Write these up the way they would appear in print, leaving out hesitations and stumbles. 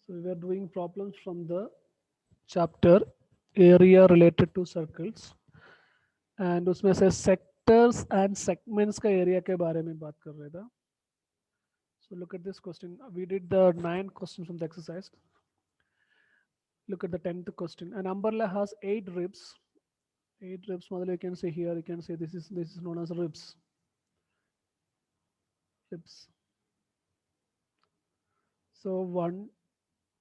So we are doing problems from the chapter area related to circles, and उसमें से sectors and segments का area के बारे में बात कर रहे थे. So look at this question. We did the 9 questions from the exercise. Look at the 10th question. An umbrella has 8 ribs. 8 ribs. मतलब you can say here. You can say this is known as ribs. Ribs. So 1,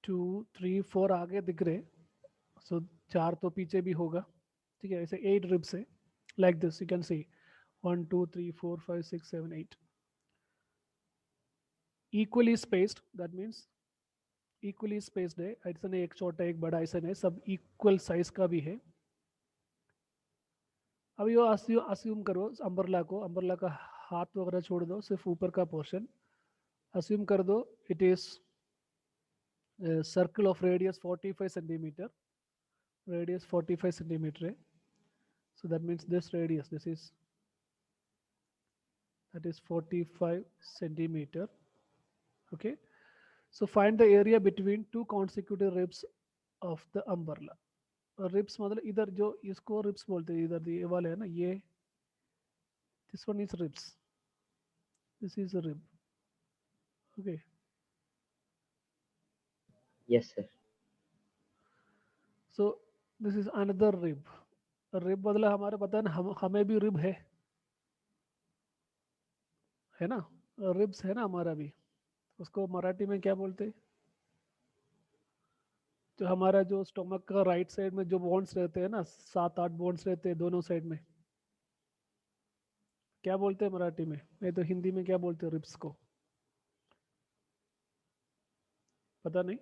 2, 3, 4 आगे दिख रहे. So 4 तो पीछे भी होगा. ठीक है. ऐसे 8 ribs है. Like this you can see 1, 2, 3, 4, 5, 6, 7, 8. Equally spaced. That means equally spaced है. ऐसा नहीं एक छोटा एक बड़ा, ऐसा नहीं, सब इक्वल साइज का भी है. अब ये अस्यूम करो अम्ब्रेला का हाथ वगैरह छोड़ दो, सिर्फ ऊपर का पोर्शन अस्यूम कर दो. It is circle of radius 45 centimetre. Radius 45 centimetre है. So that means this radius that is 45 centimeter. Okay, so find the area between two consecutive ribs of the umbrella. Ribs मतलब इधर जो इसको ribs बोलते हैं, इधर ये वाले है ना, ये this one is ribs, this is rib. Okay. Yes, sir. So this is another rib. Rib मतलब हमारे पता है ना, हमें भी रिब है ना, रिब्स है ना हमारा भी. उसको मराठी में क्या बोलते हैं? जो हमारा जो स्टोमक का राइट साइड में जो बोन्स रहते हैं ना, 7-8 बोन्स रहते हैं दोनों साइड में, क्या बोलते हैं मराठी में? नहीं तो हिंदी में क्या बोलते हैं रिब्स को? पता नहीं.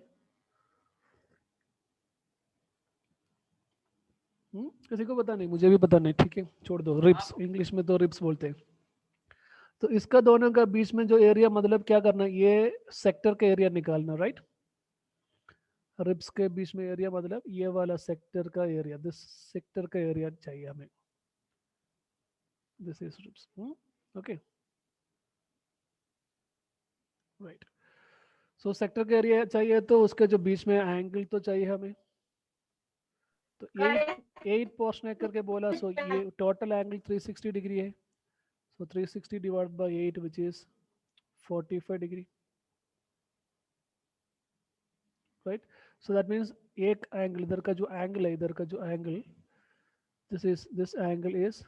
किसी को पता नहीं? मुझे भी पता नहीं. ठीक है, छोड़ दो. रिब्स इंग्लिश में तो रिब्स बोलते हैं. तो इसका दोनों का बीच में जो एरिया, मतलब क्या करना, ये सेक्टर का एरिया निकालना. राइट. रिब्स के बीच में एरिया मतलब ये वाला सेक्टर का एरिया, दिस सेक्टर का एरिया चाहिए हमें. This is ribs. Okay, right. So sector का एरिया चाहिए तो उसके जो बीच में एंगल तो चाहिए हमें. तो 8 पोर्शन करके बोला. सो ये टोटल एंगल 360 डिग्री है. सो 360 divide by 8 which is 45 degree. Right. So that means एक एंगल, इधर का जो एंगल है, इधर का जो angle, this angle is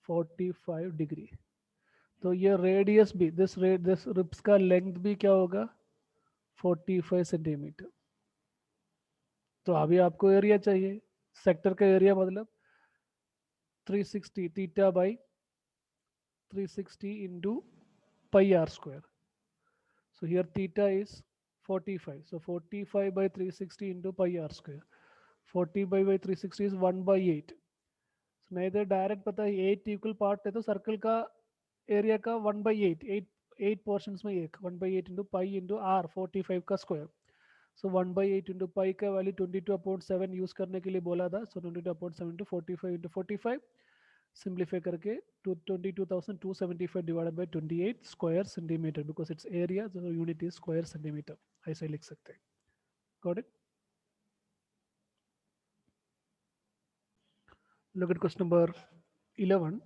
45 degree. तो ये रेडियस भी, दिस रिब्स का लेंथ भी क्या होगा? 45 सेंटीमीटर. तो अभी आपको एरिया चाहिए. सेक्टर का एरिया मतलब 360 theta by 360 into pi r square. So here theta is 45. So 45 by 360 into pi r square. 40 by 360 is 1 by 8. So नहीं तो डायरेक्ट पता है 8 इक्वल पार्ट है तो सर्कल का एरिया का 1 by 8, 8 पोर्शंस में एक 1 by 8 into pi into r 45 का square. So 1 by 8 into pi का वैल्यू 22/7 यूज करने के लिए बोला था. सो 22/7 into 45 into 45 सिंप्लीफाई करके 22,275 divided by 28 square centimetre, because it's area, जो यूनिट इज स्क्वायर सेंटीमीटर. ऐसे लिख सकते हैं. Got it. Look at question number 11.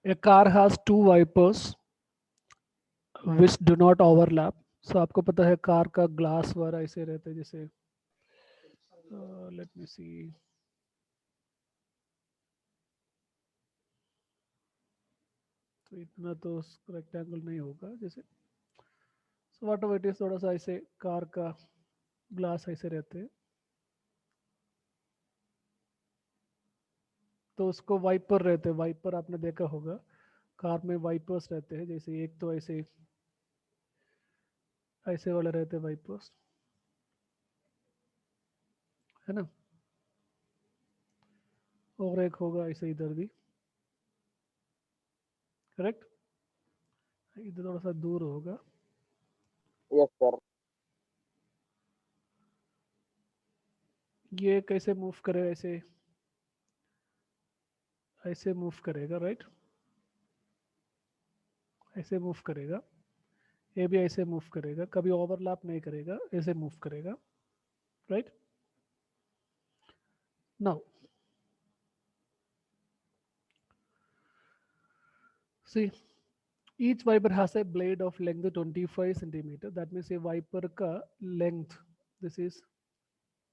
A car has two wipers which do not overlap. So आपको पता है कार का ग्लास वाला ऐसे रहता है, जैसे लेट मी सी, तो इतना तो रेक्टेंगल नहीं होगा जैसे. So what ever it is, थोड़ा सा ऐसे कार का ग्लास ऐसे रहते हैं. तो उसको वाइपर रहते हैं. वाइपर आपने देखा होगा, कार में वाइपर्स रहते हैं. जैसे एक तो ऐसे ऐसे वाले रहते हैं वाइपर्स, है ना. और एक होगा ऐसे इधर भी. करेक्ट. इधर थोड़ा सा दूर होगा. Yes, sir. ये कैसे मूव करे? ऐसे ऐसे मूव करेगा. राइट. ऐसे मूव करेगा. ए भी ऐसे मूव करेगा, कभी ओवरलैप नहीं करेगा, ऐसे मूव करेगा, right. Now see each viper has a blade of length 25 centimeter. That means a viper का length, this is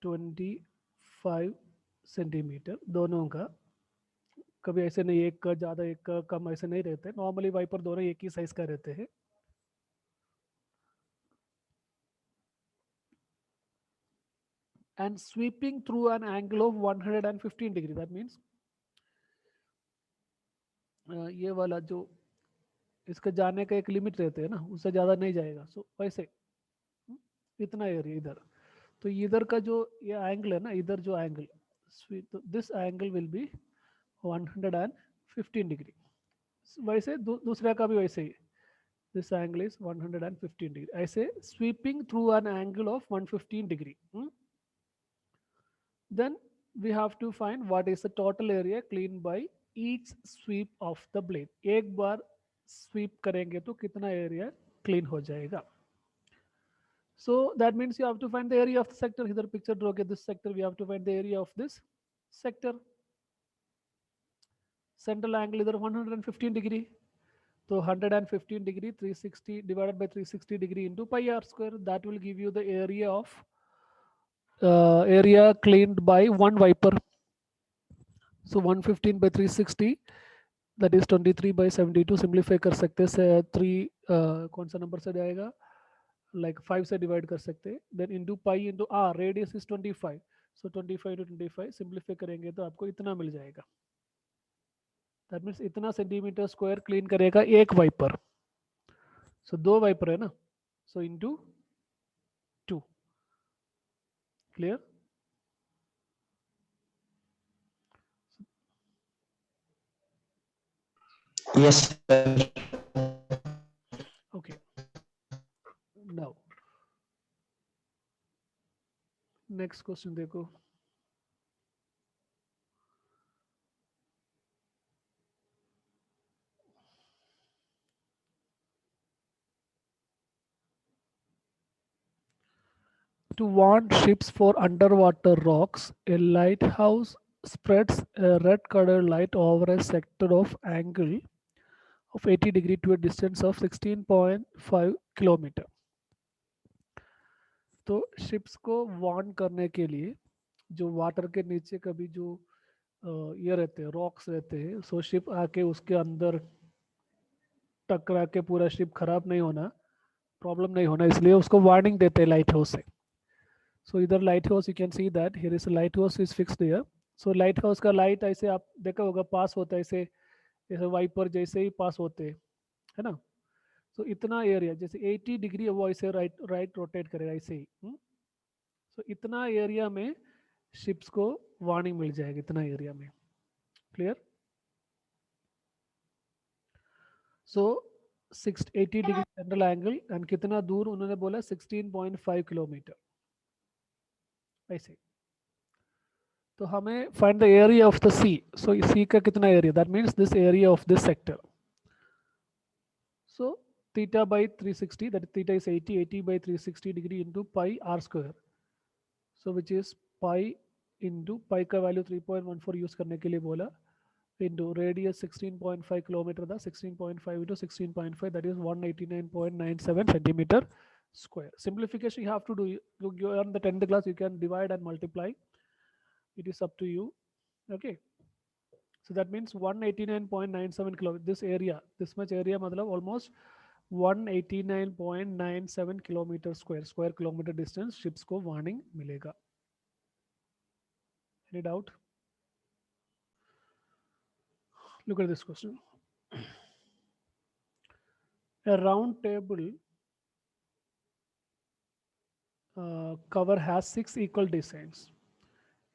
25 सेंटीमीटर दोनों का। कभी ऐसे नहीं एक का ज़्यादा एक का कम ऐसे नहीं रहते, नॉर्मली वाइपर दोनों एक ही साइज का रहते हैं। And sweeping through an angle of 115 degree, that means ये वाला जो इसका जाने का एक लिमिट रहते हैं ना, उससे ज़्यादा नहीं जाएगा। सो वैसे इतना एरिया इधर, तो इधर का जो ये एंगल है ना, इधर जो एंगल, तो this angle will be 115 degree. वैसे दूसरा का भी वैसे ही, दिस एंगल इज 115 डिग्री, ऐसे sweeping through an angle of 115 degree. Then we have to find what is the total area clean by each sweep of the blade. एक बार SVEEP करेंगे तो कितना एरिया क्लीन हो जाएगा। So that means you have to find the area of the sector. Here picture draw के this sector, we have to find the area of this sector. Central angle इधर 115 degree, तो 115 degree 360 divided by 360 degree into pi r square, that will give you the area of area cleaned by one wiper. So 115 by 360, that is 23 by 72. Simplify कर सकते हैं, 3 कौन सा number से जाएगा, like 5 से डिवाइड कर सकते हैं। Then into pi into r, radius is 25, so 25 to 25 simplify करेंगे तो आपको इतना मिल जाएगा। दैट मीन्स इतना सेंटीमीटर स्क्वायर क्लीन करेगा एक वाइपर। सो दो वाइपर है ना, so into 2। Clear? Yes, sir. Okay, now next question देखो। To warn ships for underwater rocks, a lighthouse spreads a red-colored light over a sector of angle of 80 degree to a distance of 16.5 kilometre. तो ships को warn करने के लिए, जो water के नीचे कभी जो ये रहते हैं, रॉक्स रहते हैं, सो शिप आके उसके अंदर टकरा के पूरा शिप खराब नहीं होना, प्रॉब्लम नहीं होना, इसलिए उसको वार्निंग देते हैं लाइट हाउस से। सो इधर light house, you can see that here is light house is fixed here. So light house का लाइट ऐसे आप देखा होगा पास होता है, ऐसे जैसे वाइपर जैसे ही पास होते हैं, है ना। सो इतना एरिया जैसे 80 डिग्री वो ऐसे राइट राइट रोटेट करेगा ऐसे ही। सो इतना एरिया में शिप्स को वार्निंग मिल जाएगी, इतना एरिया में। Clear? So 80 degree central angle and कितना दूर उन्होंने बोला 16.5 किलोमीटर ऐसे। तो हमें find the area of the sea. So sea का कितना area, that means this area of this sector. So theta by 360, that theta is 80 by 360 degree into pi r square, so which is pi into pi का value 3.14 use करने के लिए बोला, into radius 16.5 kilometer था, 16.5 into 16.5, that is 189.97 centimeter square. Simplification you have to do, you are in the 10th class, you can divide and multiply, it is up to you. Okay, so that means 189.97 kilometer, this area, this much area matlab almost 189.97 kilometre square kilometre distance ships को warning मिलेगा। Any doubt? Look at this question. A round table cover has 6 equal designs.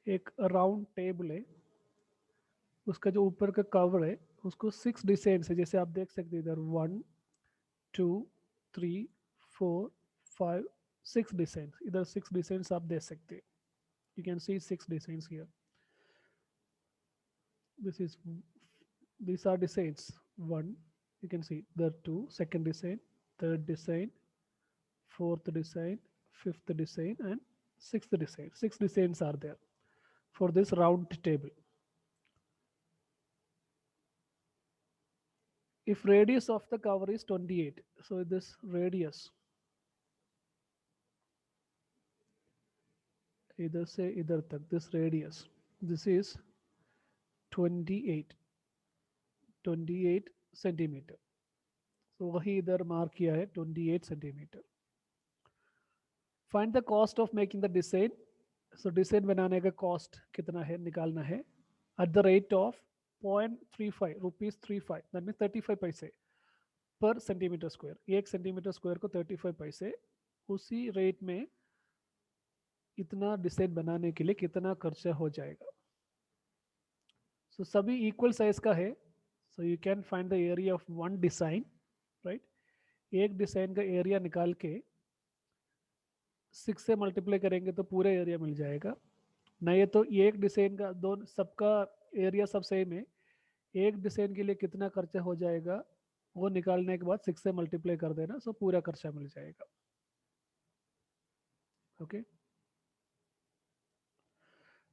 एक round table है, उसका जो ऊपर का cover है उसको 6 डिजाइन है, जैसे आप देख सकते हैं इधर 1 2 3 4 5 6 डिजाइन, इधर 6 डिजाइन आप देख सकते हैं। You can see 6 design here. This is, these are designs 1, you can see the 2 second design, third design, fourth design, fifth design, and sixth design. 6 designs are there for this round table. If radius of the cover is 28, so this radius, either say either tak, this radius, this is 28 centimetre. So वही इधर mark किया है 28 centimetre. Find the cost of making the design. So design बनाने का cost कितना है निकालना है at the rate of 0.35 rupees 35, that means 35 पैसे पर सेंटीमीटर स्क्वायर. 1 सेंटीमीटर स्क्वायर को 35 पैसे, उसी रेट में इतना डिजाइन बनाने के लिए कितना खर्चा हो जाएगा. सो सभी इक्वल साइज का है, so you can find the area of one design, right. एक डिजाइन का एरिया निकाल के 6 से मल्टीप्लाई करेंगे तो पूरा एरिया मिल जाएगा. नहीं तो एक डिजाइन का दो सबका एरिया सब सेम है, एक डिजाइन के लिए कितना खर्चा हो जाएगा वो निकालने के बाद 6 से मल्टीप्लाई कर देना, सो पूरा खर्चा मिल जाएगा. ओके.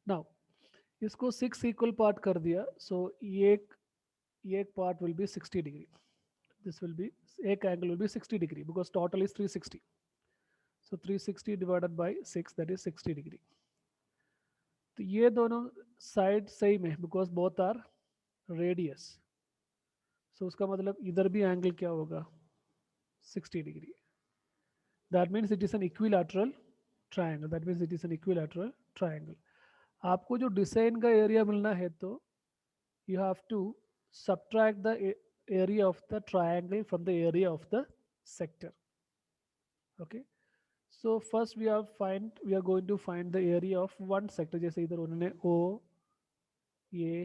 नाउ इसको 6 इक्वल पार्ट कर दिया, सो एक part will be 60 degree. This will be एक angle will be 60 degree because total is 360. So 360 divided by 6, that is 60 degree. तो ये दोनों साइड सेम है because both are radius. So उसका मतलब इधर भी एंगल क्या होगा 60 degree. That means it is an equilateral triangle. That means it is an equilateral triangle. आपको जो डिजाइन का एरिया मिलना है तो you have to subtract the area of the triangle from the area of the sector. Okay, so first we are going to find the area of one sector. जैसे इधर उन्होंने O A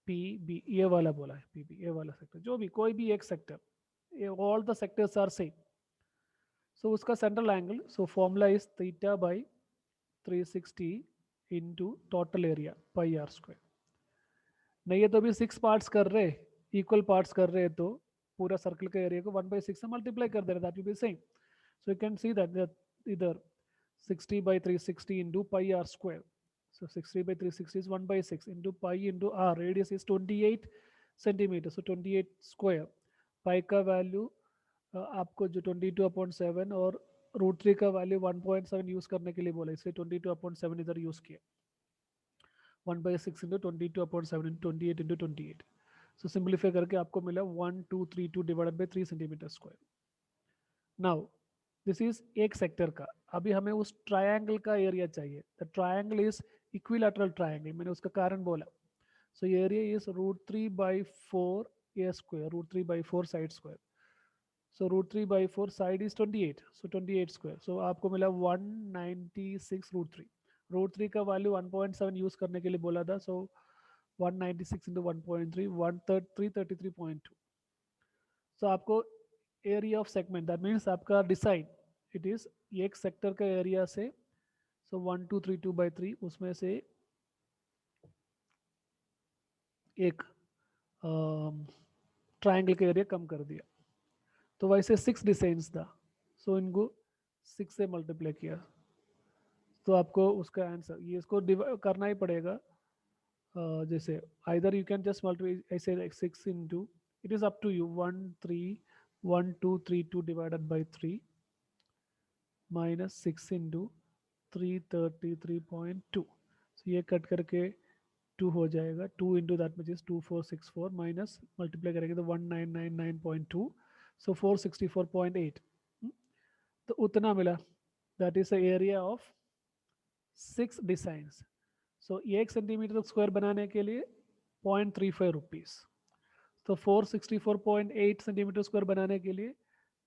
P B ये वाला बोला है, P B ये वाला sector, जो भी कोई भी एक sector, all the sectors are same. So उसका central angle, so formula is theta by 360 into total area pi r square. नहीं है तो अभी 6 पार्ट्स कर रहे, इक्वल पार्ट्स कर रहे हैं तो पूरा सर्कल का एरिया को 1/6 से मल्टीप्लाई कर दे रहे, that will be same. So you can see that इधर 60 by 360 into pi r square. So 60 by 360 is 1/6 into pi into r. Radius is 28 centimeters. So 28 square. Pi का वैल्यू आपको जो 22/7 और √3 का वैल्यू 1.7 यूज करने के लिए बोला, इसलिए 22/7 इधर यूज किया. 1/6 into 22/7 into 28 into 28. So simplify करके आपको मिला 1232 divided by 3 centimeter square. Now this is एक सेक्टर का. अभी हमें उस ट्रायंगल का एरिया चाहिए. The triangle is equilateral triangle. मैंने उसका कारण बोला. So area is √3/4 a square, √3/4 side square. So √3/4 side is 28. So 28 square. So आपको मिला 196 √3. √3 का वैल्यू 1.7 यूज करने के लिए बोला था. सो 196 into 1.3 333.2. सो आपको area of segment, that means आपका डिसाइड इट इज एक सेक्टर का एरिया से, सो 1232/3 उसमें से एक ट्रायंगल का एरिया कम कर दिया. तो वैसे 6 डिजाइंस था, सो इनको 6 से मल्टीप्लाई किया तो आपको उसका आंसर ये इसको करना ही पड़ेगा. जैसे either you can just multiply ऐसे 6 into, it is up to you, 131232 divided by 3 minus 6 into 333.2. so ये कट करके 2 हो जाएगा. 2 into that which is 2464 minus multiply करेंगे तो 1999.2, so 464.8. तो उतना मिला. That is the area of 6 designs. So 1 centimetre square बनाने के लिए 0.35 रुपीज. तो 464.8 सेंटीमीटर स्क्वायर बनाने के लिए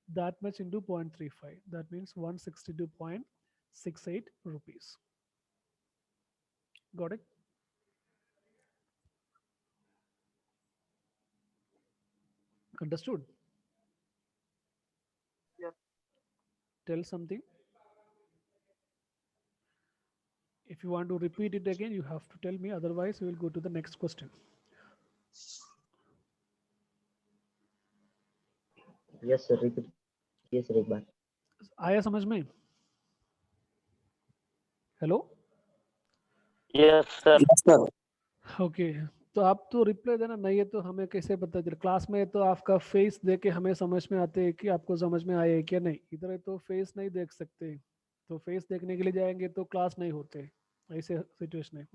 that much into 0.35, that means 162.68 rupees. Got it? Understood? Yeah. Tell something. If you want to repeat it again, you have to tell me, otherwise we will go to the next question. Yes sir, repeat कीजिए sir एक बार। आया समझ में? Hello, yes sir. Yes, sir. Okay. तो आप तो reply देना, नहीं है तो हमें कैसे पता चले? क्लास में तो आपका फेस देख के हमें समझ में आते हैं कि आपको समझ में आया है क्या नहीं। इधर है तो फेस नहीं देख सकते, तो फेस देखने के लिए जाएंगे तो क्लास नहीं होते, ऐसे सिचुएशन है।